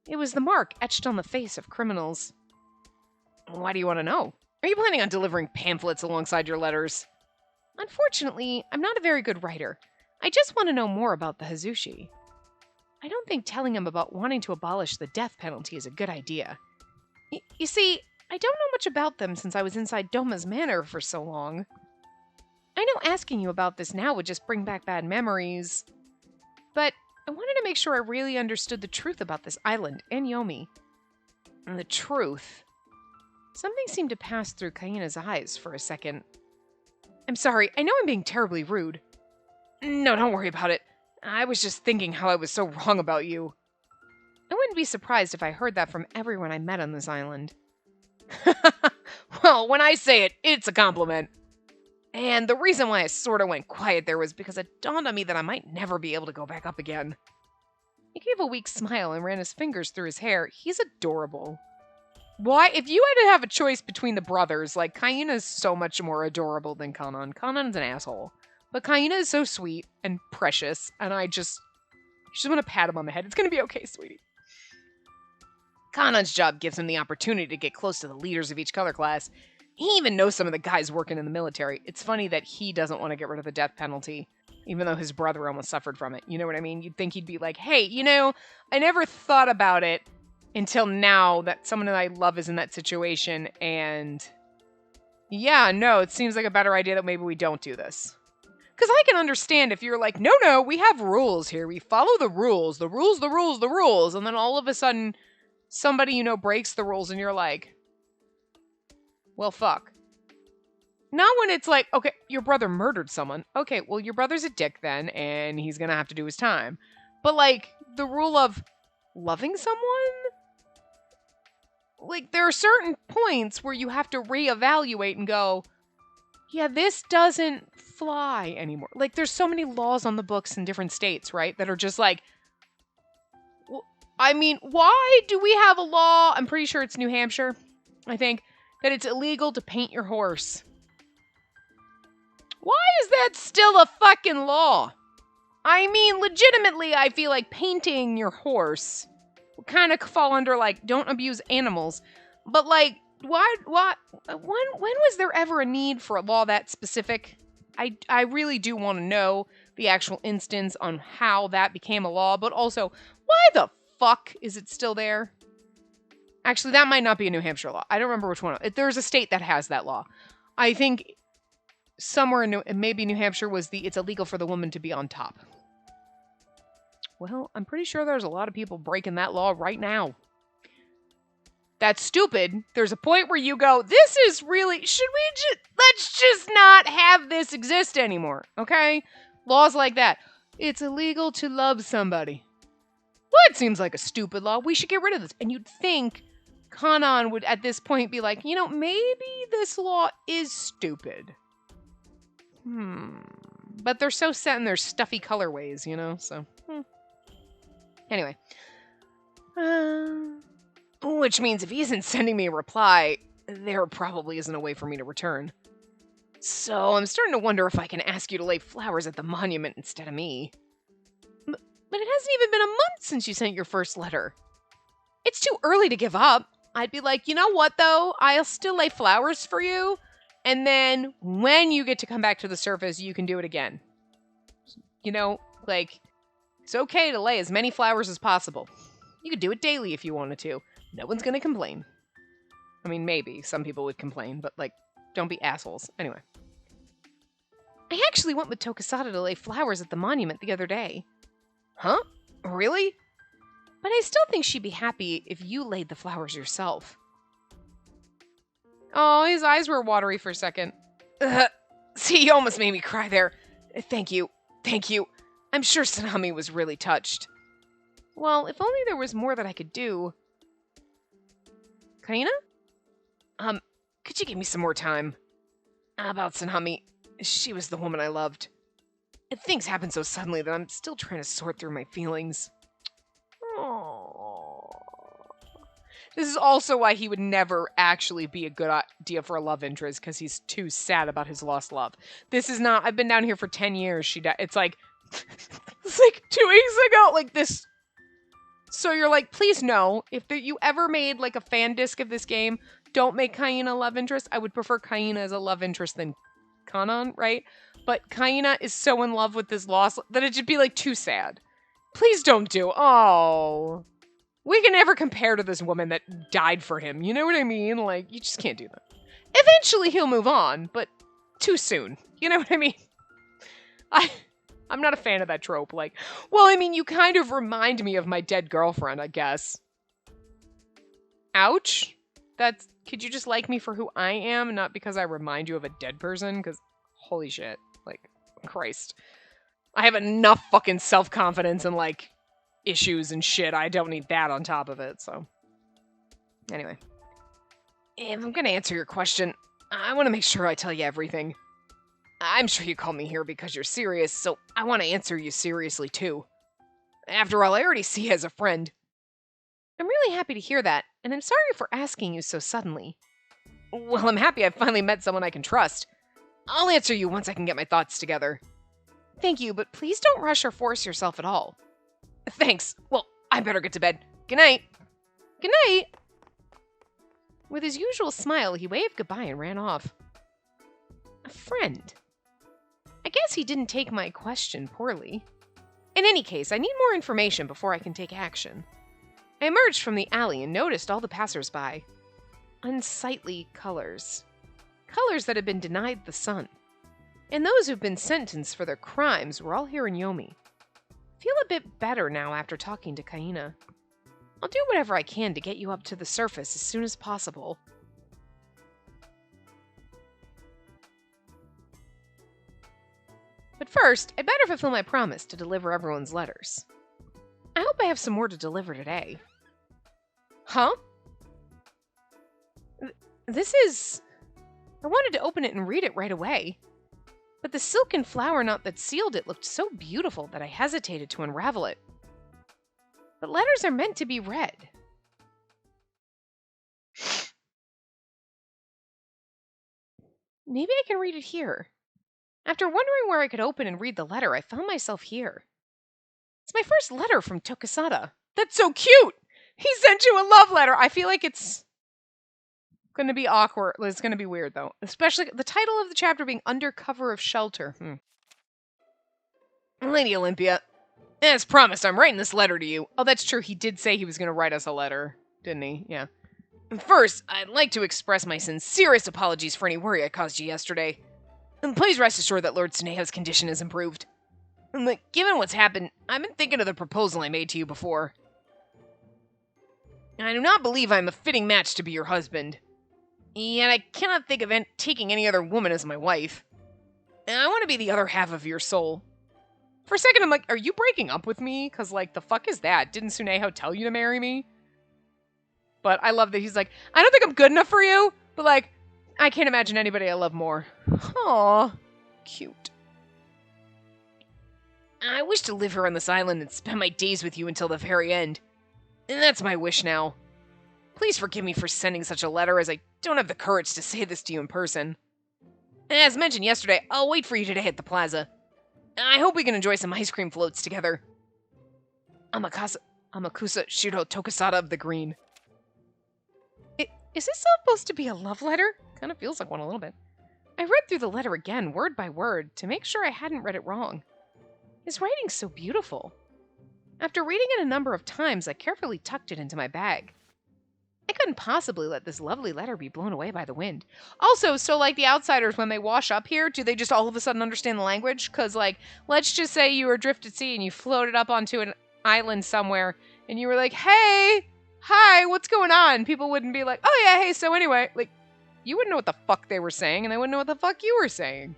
It was the mark etched on the face of criminals. Why do you want to know? Are you planning on delivering pamphlets alongside your letters? Unfortunately, I'm not a very good writer. I just want to know more about the Hazushi. I don't think telling him about wanting to abolish the death penalty is a good idea. You see, I don't know much about them since I was inside Doma's manor for so long. I know asking you about this now would just bring back bad memories, but I wanted to make sure I really understood the truth about this island and Yomi. And the truth. Something seemed to pass through Kaina's eyes for a second. I'm sorry, I know I'm being terribly rude. No, don't worry about it. I was just thinking how I was so wrong about you. I wouldn't be surprised if I heard that from everyone I met on this island. Well, when I say it, it's a compliment. And the reason why I sort of went quiet there was because it dawned on me that I might never be able to go back up again. He gave a weak smile and ran his fingers through his hair. He's adorable. Why? If you had to have a choice between the brothers, like, Kaina's so much more adorable than Kanon. Kanon's an asshole. But Kaina is so sweet and precious, and I just want to pat him on the head. It's gonna be okay, sweetie. Kanan's job gives him the opportunity to get close to the leaders of each color class. He even knows some of the guys working in the military. It's funny that he doesn't want to get rid of the death penalty, even though his brother almost suffered from it. You know what I mean? You'd think he'd be like, hey, I never thought about it until now that someone that I love is in that situation, and yeah, no, it seems like a better idea that maybe we don't do this. Because I can understand if you're like, no, we have rules here. We follow the rules, the rules. And then all of a sudden, somebody, breaks the rules and you're like, well, fuck. Not when it's like, okay, your brother murdered someone. Okay, well, your brother's a dick then, and he's going to have to do his time. But, like, the rule of loving someone? Like, there are certain points where you have to reevaluate and go, yeah, this doesn't fly anymore. Like, there's so many laws on the books in different states, right? That are just like, I mean, why do we have a law? I'm pretty sure it's New Hampshire, I think, that it's illegal to paint your horse. Why is that still a fucking law? I mean, legitimately, I feel like painting your horse would kind of fall under, like, don't abuse animals. But, like, when was there ever a need for a law that specific? I really do want to know the actual instance on how that became a law, but also, why the fuck is it still there? Actually, that might not be a New Hampshire law. I don't remember which one. There's a state that has that law. I think somewhere in maybe New Hampshire was it's illegal for the woman to be on top. Well, I'm pretty sure there's a lot of people breaking that law right now. That's stupid. There's a point where you go, this is really, let's just not have this exist anymore, okay? Laws like that. It's illegal to love somebody. Well, it seems like a stupid law. We should get rid of this. And you'd think Kanan would at this point be like, maybe this law is stupid. But they're so set in their stuffy colorways, so. Anyway. Which means if he isn't sending me a reply, there probably isn't a way for me to return. So I'm starting to wonder if I can ask you to lay flowers at the monument instead of me. But it hasn't even been a month since you sent your first letter. It's too early to give up. I'd be like, you know what, though? I'll still lay flowers for you. And then when you get to come back to the surface, you can do it again. It's okay to lay as many flowers as possible. You could do it daily if you wanted to. No one's going to complain. I mean, maybe some people would complain, but, don't be assholes. Anyway. I actually went with Tokasada to lay flowers at the monument the other day. Huh? Really? But I still think she'd be happy if you laid the flowers yourself. Oh, his eyes were watery for a second. See, you almost made me cry there. Thank you. I'm sure Tsunami was really touched. Well, if only there was more that I could do. Kaina? Could you give me some more time? About Tsunami, she was the woman I loved. Things happened so suddenly that I'm still trying to sort through my feelings. Aww. This is also why he would never actually be a good idea for a love interest, because he's too sad about his lost love. This is not, I've been down here for 10 years, she died. It's like 2 weeks ago, this. So you're like, please no, if you ever made, a fan disc of this game, don't make Kaina a love interest. I would prefer Kaina as a love interest than Kanan, right? But Kaina is so in love with this loss that it'd be, too sad. Please don't do. Oh. We can never compare to this woman that died for him. You know what I mean? You just can't do that. Eventually he'll move on, but too soon. You know what I mean? I'm not a fan of that trope. You kind of remind me of my dead girlfriend, I guess. Ouch. Could you just like me for who I am, not because I remind you of a dead person? Because, holy shit. Christ. I have enough fucking self-confidence and, issues and shit. I don't need that on top of it, so. Anyway. If I'm gonna answer your question, I want to make sure I tell you everything. I'm sure you called me here because you're serious, so I want to answer you seriously, too. After all, I already see you as a friend. I'm really happy to hear that, and I'm sorry for asking you so suddenly. Well, I'm happy I've finally met someone I can trust. I'll answer you once I can get my thoughts together. Thank you, but please don't rush or force yourself at all. Thanks. Well, I better get to bed. Good night. Good night. With his usual smile, he waved goodbye and ran off. A friend. I guess he didn't take my question poorly. In any case, I need more information before I can take action. I emerged from the alley and noticed all the passers-by. Unsightly colors. Colors that had been denied the sun. And those who've been sentenced for their crimes were all here in Yomi. Feel a bit better now after talking to Kaina. I'll do whatever I can to get you up to the surface as soon as possible. But first, I better fulfill my promise to deliver everyone's letters. I hope I have some more to deliver today. Huh? This is... I wanted to open it and read it right away. But the silken flower knot that sealed it looked so beautiful that I hesitated to unravel it. But letters are meant to be read. Maybe I can read it here. After wondering where I could open and read the letter, I found myself here. It's my first letter from Tokisada. That's so cute! He sent you a love letter! I feel like it's going to be awkward. It's going to be weird, though. Especially the title of the chapter being Under Cover of Shelter. Lady Olympia, as promised, I'm writing this letter to you. Oh, that's true. He did say he was going to write us a letter, didn't he? Yeah. First, I'd like to express my sincerest apologies for any worry I caused you yesterday. And please rest assured that Lord Suneha's condition has improved. And given what's happened, I've been thinking of the proposal I made to you before. I do not believe I'm a fitting match to be your husband. Yet I cannot think of taking any other woman as my wife. I want to be the other half of your soul. For a second, I'm like, are you breaking up with me? Because, the fuck is that? Didn't Suneha tell you to marry me? But I love that he's like, I don't think I'm good enough for you, but, I can't imagine anybody I love more. Aw, cute. I wish to live here on this island and spend my days with you until the very end. And that's my wish now. Please forgive me for sending such a letter, as I don't have the courage to say this to you in person. As mentioned yesterday, I'll wait for you today at the plaza. I hope we can enjoy some ice cream floats together. Amakusa Shiro Tokisada of the Green. Is this supposed to be a love letter? Kind of feels like one a little bit. I read through the letter again, word by word, to make sure I hadn't read it wrong. His writing's so beautiful. After reading it a number of times, I carefully tucked it into my bag. I couldn't possibly let this lovely letter be blown away by the wind. Also, so the outsiders, when they wash up here, do they just all of a sudden understand the language? Because, let's just say you were adrift at sea and you floated up onto an island somewhere, and you were like, hey, hi, what's going on? People wouldn't be like, oh yeah, hey, so anyway, you wouldn't know what the fuck they were saying, and they wouldn't know what the fuck you were saying.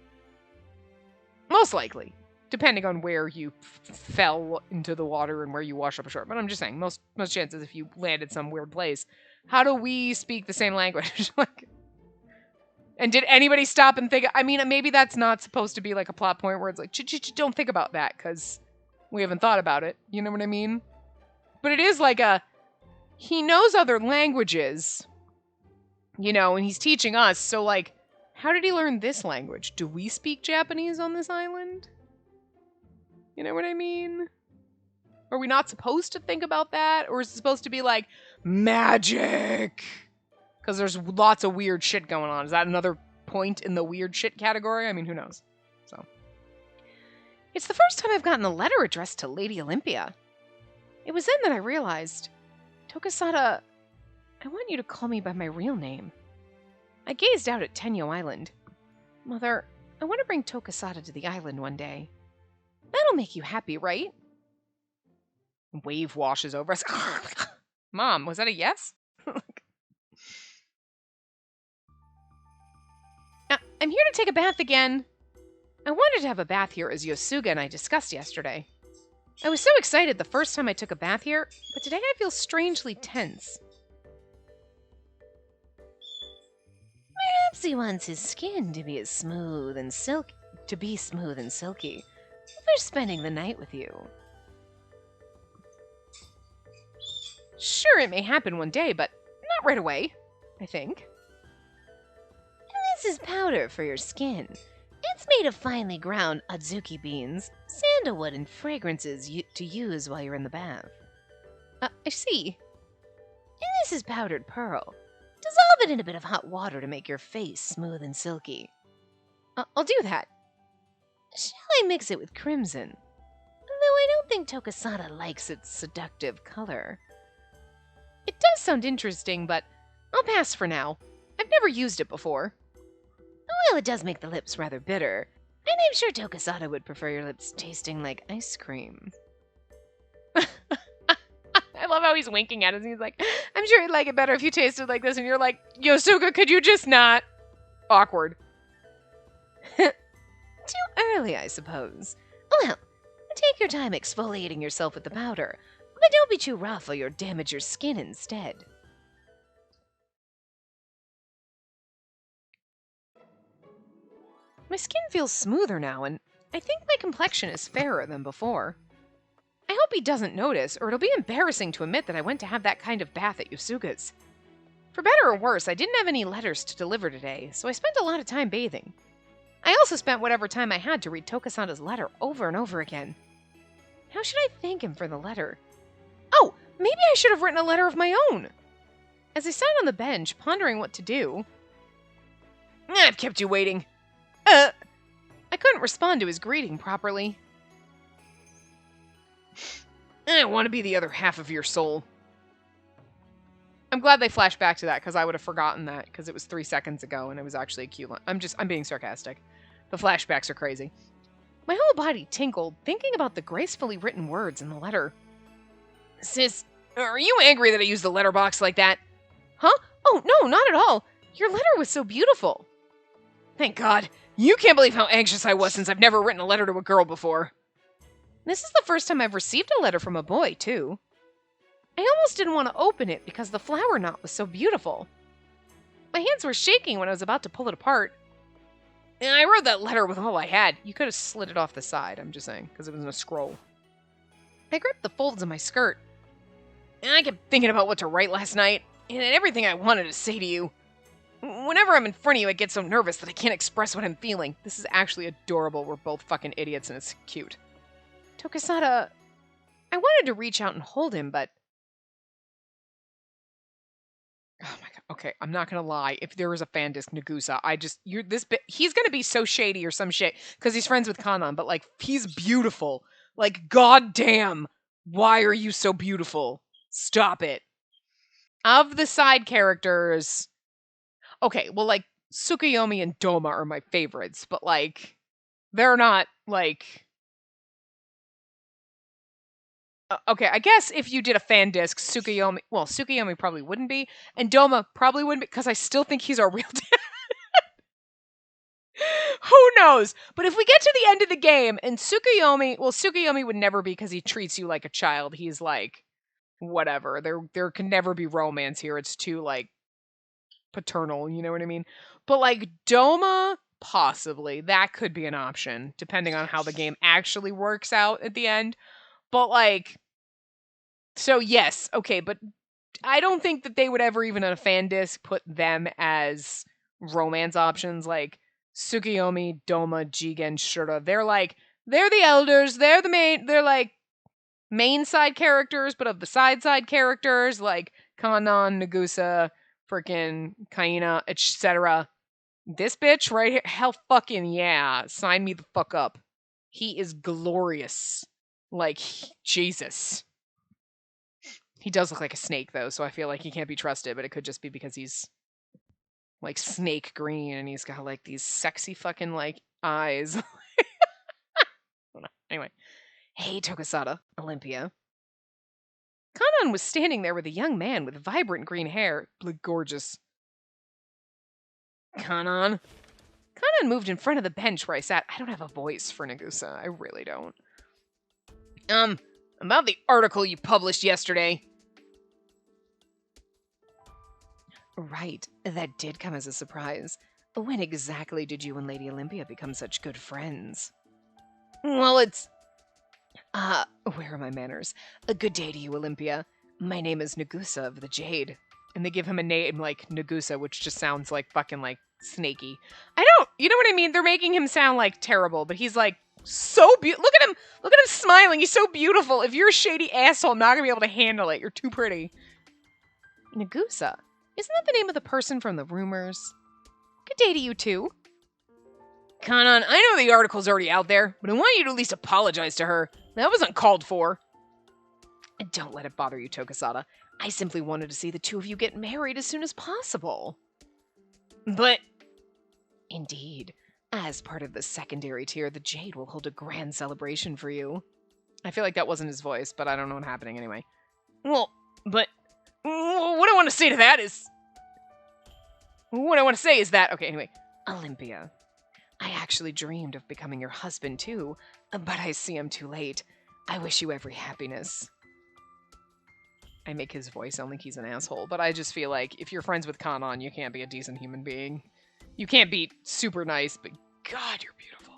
Most likely. Depending on where you fell into the water and where you wash up ashore. But I'm just saying, most chances if you landed some weird place. How do we speak the same language? And did anybody stop and think? I mean, maybe that's not supposed to be a plot point where it's don't think about that because we haven't thought about it. You know what I mean? But it is he knows other languages, and he's teaching us. So how did he learn this language? Do we speak Japanese on this island? You know what I mean? Are we not supposed to think about that? Or is it supposed to be magic? Because there's lots of weird shit going on. Is that another point in the weird shit category? I mean, who knows? So, it's the first time I've gotten a letter addressed to Lady Olympia. It was then that I realized, Tokisada, I want you to call me by my real name. I gazed out at Tenyo Island. Mother, I want to bring Tokisada to the island one day. That'll make you happy, right? Wave washes over us. Mom, was that a yes? I'm here to take a bath again. I wanted to have a bath here as Yosuga and I discussed yesterday. I was so excited the first time I took a bath here, but today I feel strangely tense. Perhaps he wants his skin to be smooth and silky before spending the night with you. Sure, it may happen one day, but not right away, I think. This is powder for your skin. It's made of finely ground adzuki beans, sandalwood, and fragrances to use while you're in the bath. I see. This is powdered pearl. Dissolve it in a bit of hot water to make your face smooth and silky. I'll do that. Shall I mix it with crimson? Though I don't think Tokasada likes its seductive color. It does sound interesting, but I'll pass for now. I've never used it before. Well, it does make the lips rather bitter, and I'm sure Tokasada would prefer your lips tasting like ice cream. I love how he's winking at us, and he's like, I'm sure he'd like it better if you tasted like this, and you're like, Yosuke, could you just not? Awkward. Too early, I suppose. Well, take your time exfoliating yourself with the powder, but don't be too rough or you'll damage your skin instead. My skin feels smoother now, and I think my complexion is fairer than before. I hope he doesn't notice, or it'll be embarrassing to admit that I went to have that kind of bath at Yosuke's. For better or worse, I didn't have any letters to deliver today, so I spent a lot of time bathing. I also spent whatever time I had to read Tokasada's letter over and over again. How should I thank him for the letter? Oh, maybe I should have written a letter of my own. As I sat on the bench, pondering what to do... I've kept you waiting. I couldn't respond to his greeting properly. I want to be the other half of your soul. I'm glad they flashed back to that, because I would have forgotten that, because it was 3 seconds ago, and it was actually a cute line. I'm being sarcastic. The flashbacks are crazy. My whole body tingled, thinking about the gracefully written words in the letter. Sis, are you angry that I used the letterbox like that? Huh? Oh, no, not at all. Your letter was so beautiful. Thank God. You can't believe how anxious I was since I've never written a letter to a girl before. This is the first time I've received a letter from a boy, too. I almost didn't want to open it because the flower knot was so beautiful. My hands were shaking when I was about to pull it apart. And I wrote that letter with all I had. You could have slid it off the side, I'm just saying, because it was in a scroll. I gripped the folds of my skirt. And I kept thinking about what to write last night, and everything I wanted to say to you. Whenever I'm in front of you, I get so nervous that I can't express what I'm feeling. This is actually adorable. We're both fucking idiots, and it's cute. Tokasada... I wanted to reach out and hold him, but... Oh my God. Okay, I'm not gonna lie. If there was a fan disc Nagusa, he's gonna be so shady or some shit because he's friends with Kanan, but like, he's beautiful. Like, goddamn, why are you so beautiful? Stop it. Of the side characters, okay, well, like, Tsukuyomi and Doma are my favorites, but like, they're not like. Okay, I guess if you did a fan disc, Tsukuyomi probably wouldn't be, and Doma probably wouldn't be, because I still think he's our real dad. Who knows? But if we get to the end of the game, and Tsukuyomi would never be, because he treats you like a child. He's like, whatever. There can never be romance here. It's too, like, paternal, you know what I mean? But, like, Doma, possibly. That could be an option, depending on how the game actually works out at the end. But, like, so yes, okay, but I don't think that they would ever, even on a fan disc, put them as romance options. Like, Tsukuyomi, Doma, Jigen, Shura, they're the elders, they're like, main side characters, but of the side characters, like, Kanan, Nagusa, frickin' Kaina, etc. This bitch right here, hell fucking yeah, sign me the fuck up. He is glorious. Like, Jesus. He does look like a snake, though, so I feel like he can't be trusted, but it could just be because he's, like, snake green, and he's got, like, these sexy fucking, like, eyes. Anyway. Hey, Tokasada, Olympia. Kanan was standing there with a young man with vibrant green hair. Looked gorgeous. Kanan moved in front of the bench where I sat. I don't have a voice for Nagusa. I really don't. About the article you published yesterday. Right, that did come as a surprise. When exactly did you and Lady Olympia become such good friends? Well, it's... where are my manners? A good day to you, Olympia. My name is Nagusa of the Jade. And they give him a name like Nagusa, which just sounds like fucking, like, snaky. You know what I mean? They're making him sound, like, terrible, but he's, like, so beautiful. Look at him smiling. He's so beautiful. If you're a shady asshole, I'm not gonna be able to handle it. You're too pretty. Nagusa, isn't that the name of the person from the rumors? Good day to you too. Kanan, I know the article's already out there, but I want you to at least apologize to her. That was uncalled for. And don't let it bother you, Tokisada. I simply wanted to see the two of you get married as soon as possible. But... Indeed. As part of the secondary tier, the Jade will hold a grand celebration for you. I feel like that wasn't his voice, but I don't know what's happening anyway. Well, but... What I want to say to that is... What I want to say is that... Okay, anyway. Olympia. I actually dreamed of becoming your husband, too, but I see I'm too late. I wish you every happiness. I make his voice sound like he's an asshole, but I just feel like if you're friends with Kanan, you can't be a decent human being. You can't be super nice, but God, you're beautiful.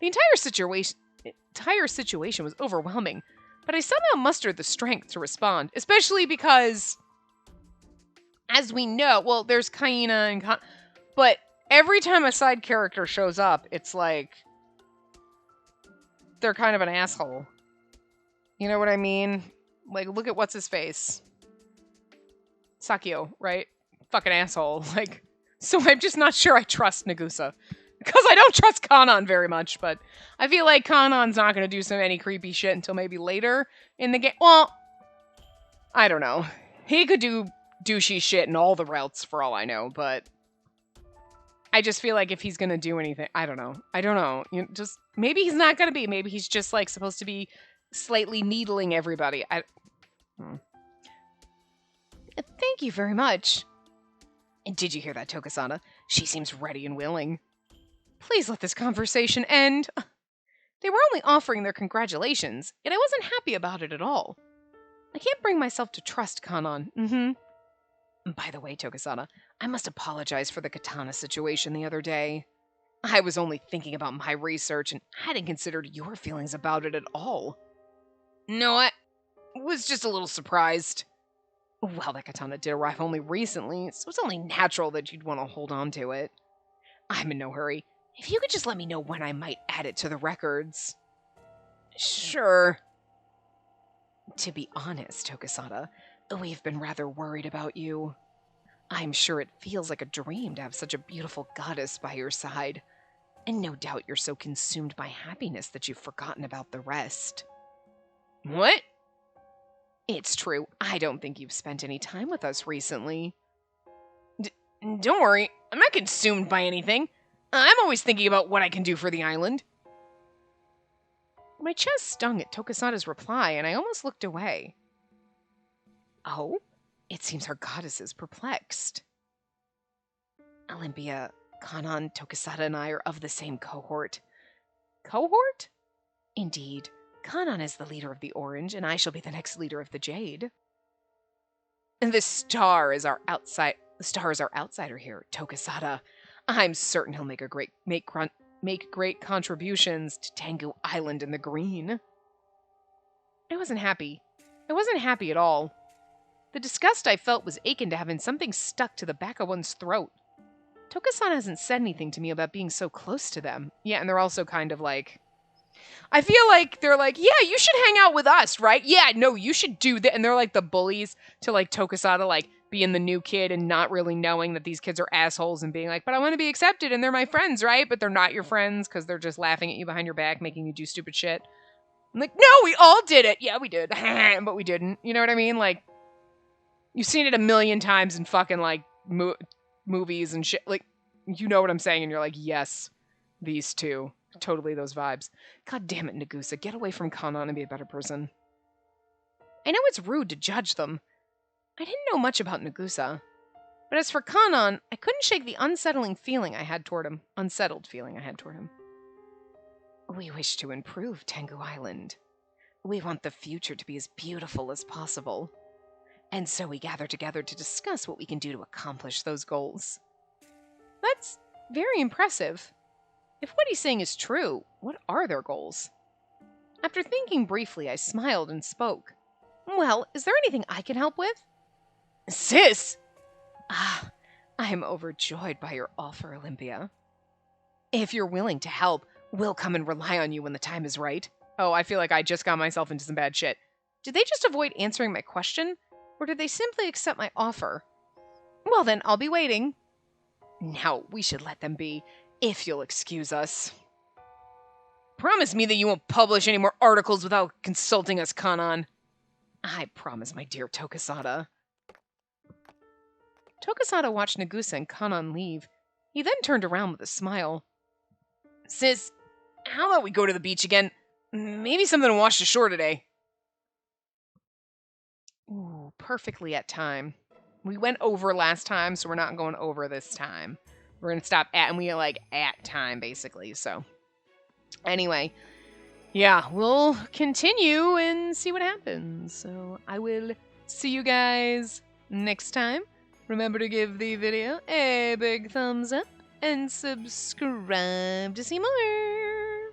The entire situation was overwhelming, but I somehow mustered the strength to respond, especially because, as we know, well, there's Kaina and but every time a side character shows up, it's like they're kind of an asshole. You know what I mean? Like, look at what's his face. Sakio, right? Fucking asshole. Like, so I'm just not sure I trust Nagusa. Because I don't trust Kanan very much, but I feel like Kanan's not going to do any creepy shit until maybe later in the game. Well, I don't know. He could do douchey shit in all the routes for all I know, but I just feel like if he's going to do anything, I don't know. Just maybe he's not going to be. Maybe he's just like supposed to be slightly needling everybody. Thank you very much. And did you hear that, Tokisana? She seems ready and willing. Please let this conversation end. They were only offering their congratulations, yet I wasn't happy about it at all. I can't bring myself to trust Kanan. By the way, Tokisana, I must apologize for the katana situation the other day. I was only thinking about my research and hadn't considered your feelings about it at all. No, I was just a little surprised. Well, that katana did arrive only recently, so it's only natural that you'd want to hold on to it. I'm in no hurry. If you could just let me know when I might add it to the records. Sure. To be honest, Tokisada, we've been rather worried about you. I'm sure it feels like a dream to have such a beautiful goddess by your side, and no doubt you're so consumed by happiness that you've forgotten about the rest. What? It's true. I don't think you've spent any time with us recently. Don't worry. I'm not consumed by anything. I'm always thinking about what I can do for the island. My chest stung at Tokisada's reply, and I almost looked away. Oh? It seems our goddess is perplexed. Olympia, Kanan, Tokisada, and I are of the same cohort. Cohort? Indeed. Kanan is the leader of the Orange, and I shall be the next leader of the Jade. And the star is our outsider here, Tokisada. I'm certain he'll make great contributions to Tengu Island and the Green. I wasn't happy. I wasn't happy at all. The disgust I felt was akin to having something stuck to the back of one's throat. Tokisada hasn't said anything to me about being so close to them. Yeah, and they're also kind of like... I feel like they're like, yeah, you should hang out with us, right? Yeah, no, you should do that. And they're like the bullies to like Tokisada, like being the new kid and not really knowing that these kids are assholes and being like, but I want to be accepted and they're my friends, right? But they're not your friends because they're just laughing at you behind your back, making you do stupid shit. I'm like, no, we all did it. Yeah, we did. But we didn't. You know what I mean? Like, you've seen it a million times in fucking like movies and shit. Like, you know what I'm saying? And you're like, yes, these two. Totally those vibes. God damn it, Nagusa. Get away from Kanan and be a better person. I know it's rude to judge them. I didn't know much about Nagusa. But as for Kanan, I couldn't shake the unsettled feeling I had toward him. We wish to improve Tengu Island. We want the future to be as beautiful as possible. And so we gather together to discuss what we can do to accomplish those goals. That's very impressive. If what he's saying is true, what are their goals? After thinking briefly, I smiled and spoke. Well, is there anything I can help with? Sis! I am overjoyed by your offer, Olympia. If you're willing to help, we'll come and rely on you when the time is right. Oh, I feel like I just got myself into some bad shit. Did they just avoid answering my question? Or did they simply accept my offer? Well then, I'll be waiting. Now, we should let them be, if you'll excuse us. Promise me that you won't publish any more articles without consulting us, Kanan. I promise, my dear Tokisada. Tokisada watched Nagusa and Kanan leave. He then turned around with a smile. Sis, how about we go to the beach again? Maybe something to wash ashore today. Ooh, perfectly at time. We went over last time, so we're not going over this time. We're going to stop at, and we are like at time, basically, so. Anyway, yeah, we'll continue and see what happens. So I will see you guys next time. Remember to give the video a big thumbs up and subscribe to see more.